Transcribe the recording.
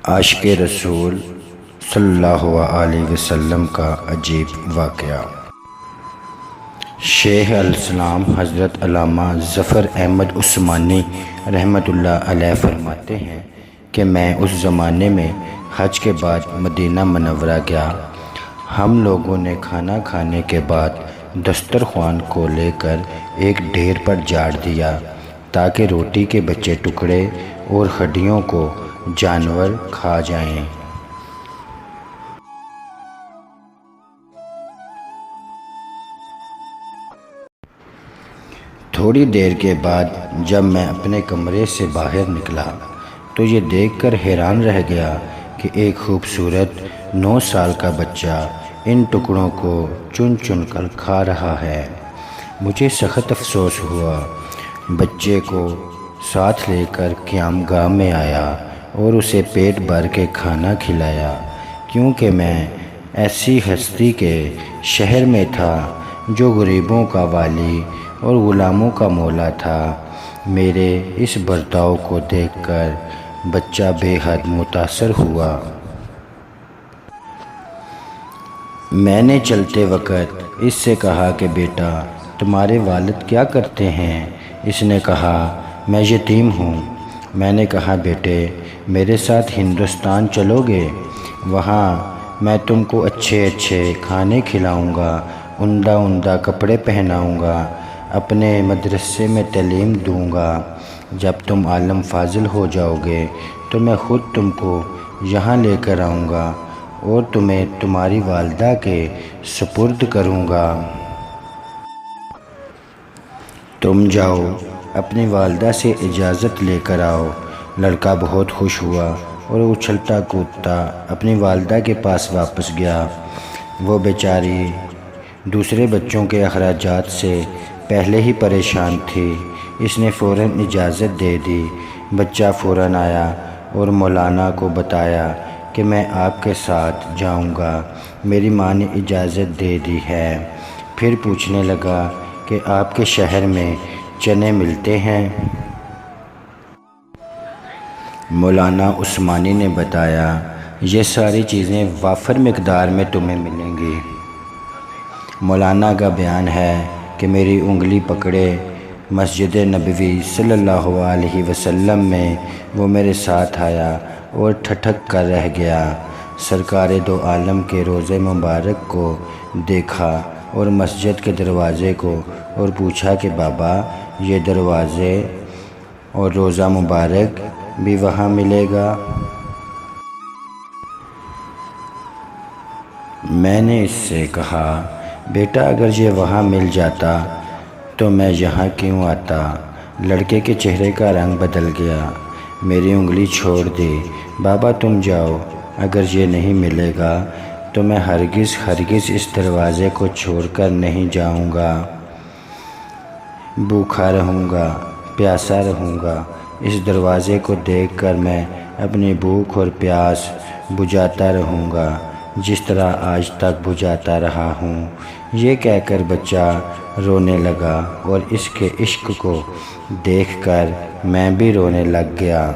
عاشق رسول صلی اللہ علیہ وسلم کا عجیب واقعہ۔ شیخ الاسلام حضرت علامہ ظفر احمد عثمانی رحمۃ اللہ علیہ فرماتے ہیں کہ میں اس زمانے میں حج کے بعد مدینہ منورہ گیا۔ ہم لوگوں نے کھانا کھانے کے بعد دسترخوان کو لے کر ایک ڈھیر پر جاڑ دیا تاکہ روٹی کے بچے ٹکڑے اور ہڈیوں کو جانور کھا جائیں۔ تھوڑی دیر کے بعد جب میں اپنے کمرے سے باہر نکلا تو یہ دیکھ کر حیران رہ گیا کہ ایک خوبصورت 9 سال کا بچہ ان ٹکڑوں کو چن چن کر کھا رہا ہے۔ مجھے سخت افسوس ہوا۔ بچے کو ساتھ لے کر قیام گاہ میں آیا اور اسے پیٹ بھر کے کھانا کھلایا، کیونکہ میں ایسی ہستی کے شہر میں تھا جو غریبوں کا والی اور غلاموں کا مولا تھا۔ میرے اس برتاؤ کو دیکھ کر بچہ بے حد متاثر ہوا۔ میں نے چلتے وقت اس سے کہا کہ بیٹا، تمہارے والد کیا کرتے ہیں؟ اس نے کہا میں یتیم ہوں۔ میں نے کہا بیٹے، میرے ساتھ ہندوستان چلو گے؟ وہاں میں تم کو اچھے اچھے کھانے کھلاؤں گا، عمدہ عمدہ کپڑے پہناؤں گا، اپنے مدرسے میں تعلیم دوں گا۔ جب تم عالم فاضل ہو جاؤ گے تو میں خود تم کو یہاں لے کر آؤں گا اور تمہیں تمہاری والدہ کے سپرد کروں گا۔ تم جاؤ اپنی والدہ سے اجازت لے کر آؤ۔ لڑکا بہت خوش ہوا اور اچھلتا کودتا اپنی والدہ کے پاس واپس گیا۔ وہ بیچاری دوسرے بچوں کے اخراجات سے پہلے ہی پریشان تھی۔ اس نے فوراً اجازت دے دی۔ بچہ فوراً آیا اور مولانا کو بتایا کہ میں آپ کے ساتھ جاؤں گا، میری ماں نے اجازت دے دی ہے۔ پھر پوچھنے لگا کہ آپ کے شہر میں چنے ملتے ہیں؟ مولانا عثمانی نے بتایا یہ ساری چیزیں وافر مقدار میں تمہیں ملیں گی۔ مولانا کا بیان ہے کہ میری انگلی پکڑے مسجد نبوی صلی اللہ علیہ وسلم میں وہ میرے ساتھ آیا اور ٹھٹک کر رہ گیا۔ سرکار دو عالم کے روضہ مبارک کو دیکھا اور مسجد کے دروازے کو، اور پوچھا کہ بابا، یہ دروازے اور روضہ مبارک بھی وہاں ملے گا؟ میں نے اس سے کہا بیٹا، اگر یہ وہاں مل جاتا تو میں یہاں کیوں آتا؟ لڑکے کے چہرے کا رنگ بدل گیا۔ میری انگلی چھوڑ دی۔ بابا تم جاؤ، اگر یہ نہیں ملے گا تو میں ہرگز اس دروازے کو چھوڑ کر نہیں جاؤں گا۔ بھوکا رہوں گا، پیاسا رہوں گا۔ اس دروازے کو دیکھ کر میں اپنی بھوک اور پیاس بجھاتا رہوں گا، جس طرح آج تک بجھاتا رہا ہوں۔ یہ کہہ کر بچہ رونے لگا اور اس کے عشق کو دیکھ کر میں بھی رونے لگ گیا۔